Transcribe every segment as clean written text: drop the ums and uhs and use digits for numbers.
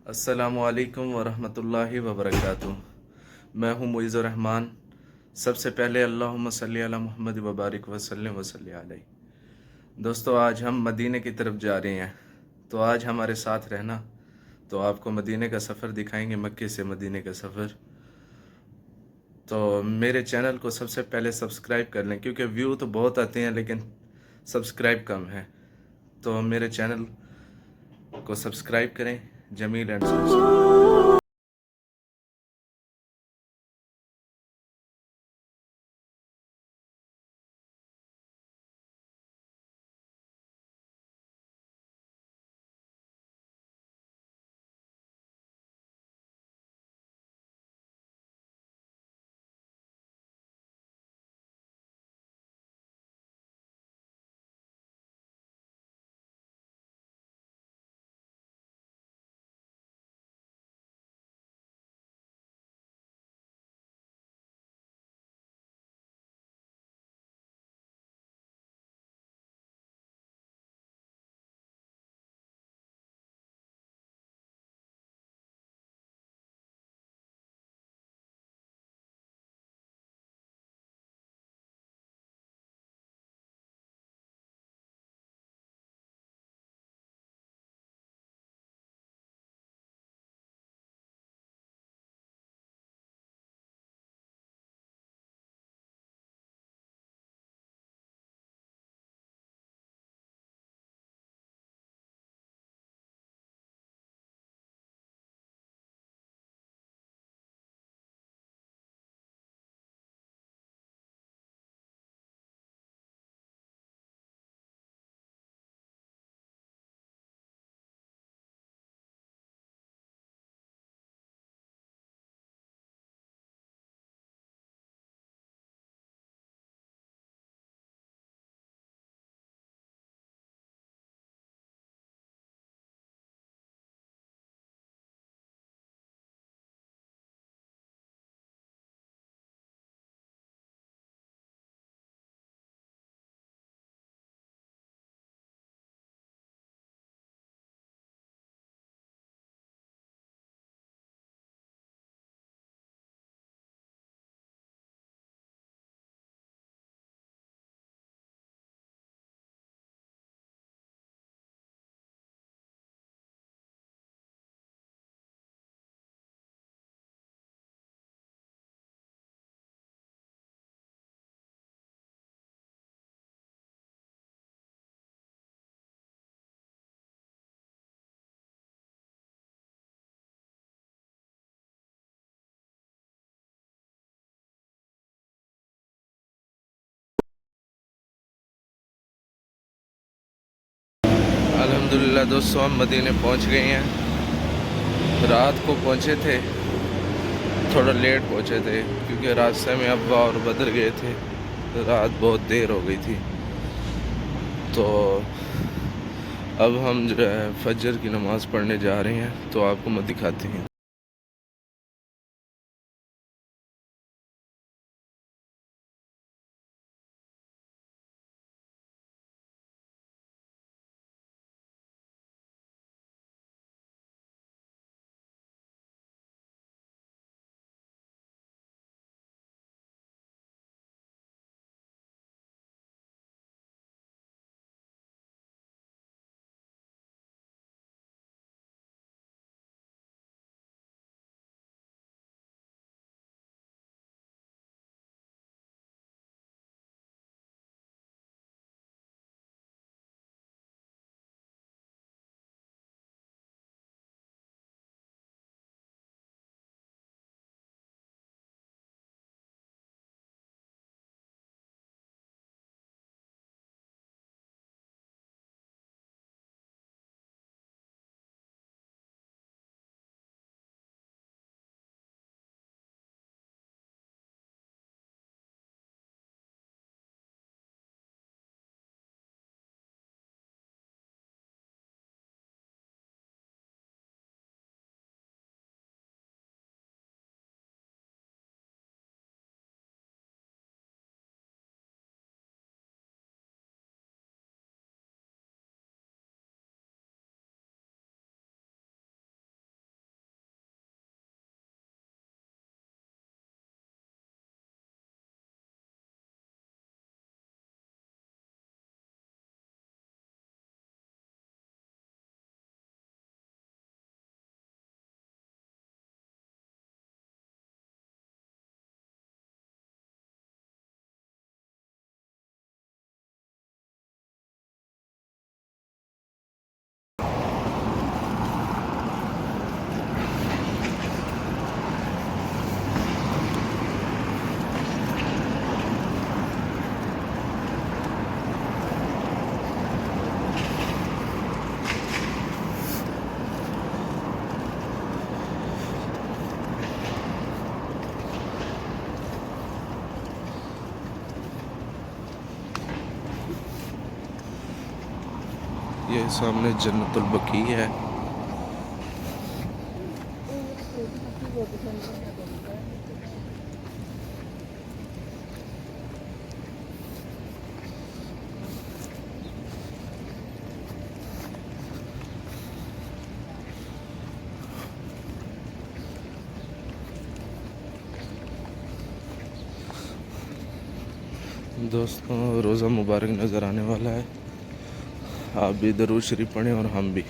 अस्सलामुअलैकुम वरहमतुल्लाहि वबरकातुह। मैं हूँ मुइज़्ज़ुर रहमान। सबसे पहले अल्लाहुम्मा सल्ली अला मुहम्मद व बारिक वसल्लिम वसल्ली अलैहि। दोस्तों, आज हम मदीने की तरफ जा रहे हैं, तो आज हमारे साथ रहना। तो आपको मदीने का सफ़र दिखाएंगे, मक्के से मदीने का सफ़र। तो मेरे चैनल को सबसे पहले सब्सक्राइब कर लें, क्योंकि व्यू तो बहुत आते हैं लेकिन सब्सक्राइब कम है। तो मेरे चैनल को सब्सक्राइब करें, जमील एंड सोल्स। अल्हम्दुलिल्लाह दोस्तों, हम मदीने पहुंच गए हैं। रात को पहुंचे थे, थोड़ा लेट पहुंचे थे क्योंकि रास्ते में अब्बा और बदर गए थे। रात बहुत देर हो गई थी। तो अब हम जो है फजर की नमाज़ पढ़ने जा रहे हैं, तो आपको मैं दिखाते हैं। ये सामने जन्नतुल बकी है। दोस्तों रोज़ा मुबारक नज़र आने वाला है, आप भी दरूद शरीफ पढ़ें और हम भी।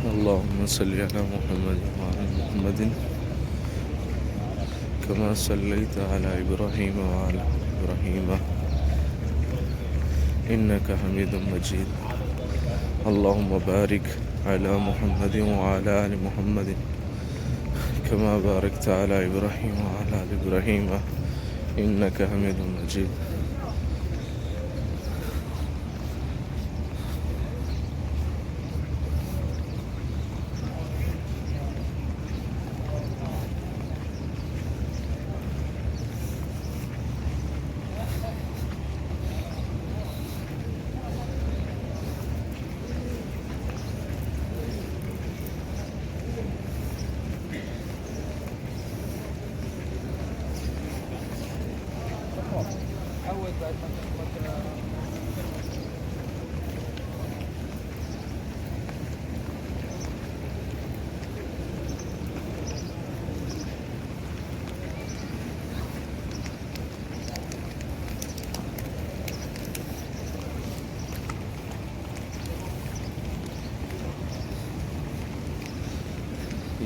अल्लाहुम्मा सल्ली अला मुहम्मद व अला मुहम्मदिन कमा सल्लैता अला इब्राहीम व अला इब्राहीम इन्नका हमीदुम मजीद। अल्लाहुम्मा बारिक अला मुहम्मदिन व अला आलि मुहम्मदिन कमा बारकता अला इब्राहीम व अला आलि इब्राहीम इन्नका हमीदुम मजीद।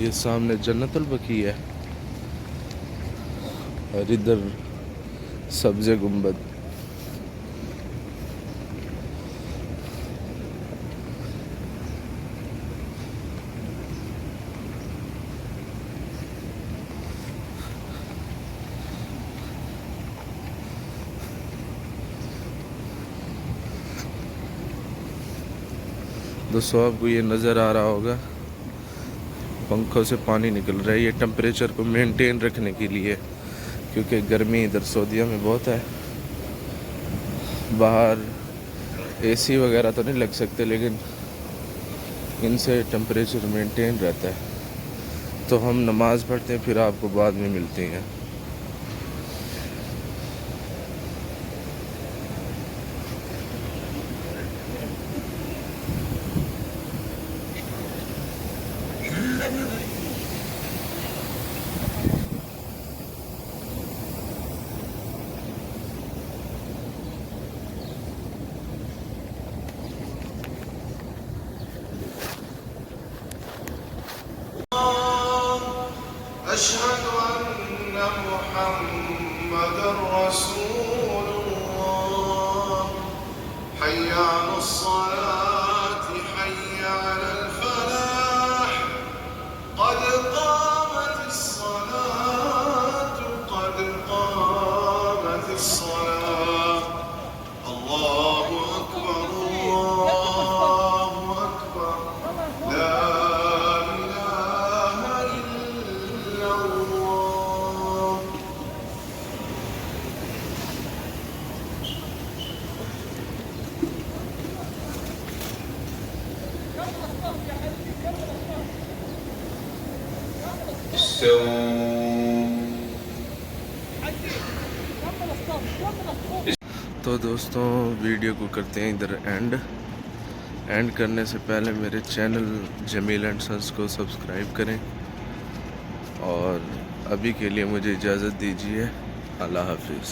ये सामने जन्नतुल बकी है और इधर सब्ज़े गुंबद। दोस्तों आपको ये नज़र आ रहा होगा, पंखों से पानी निकल रहा है। ये टेम्परेचर को मेंटेन रखने के लिए, क्योंकि गर्मी इधर सऊदीया में बहुत है। बाहर एसी वगैरह तो नहीं लग सकते, लेकिन इनसे टेम्परेचर मेंटेन रहता है। तो हम नमाज़ पढ़ते हैं, फिर आपको बाद में मिलते हैं। अशहदु अन्ना मुहम्मदर रसूलुल्लाह हय्या अलस्सलाति हय्या अलल फलाह क़द क़ामतिस सलातु क़द क़ामतिस सलाह अल्लाहु अकबर अल्लाहु अकबर ला तो दोस्तों वीडियो को करते हैं इधर एंड करने से पहले मेरे चैनल जमील एंड सन्स को सब्सक्राइब करें, और अभी के लिए मुझे इजाज़त दीजिए। अल्लाह हाफिज़।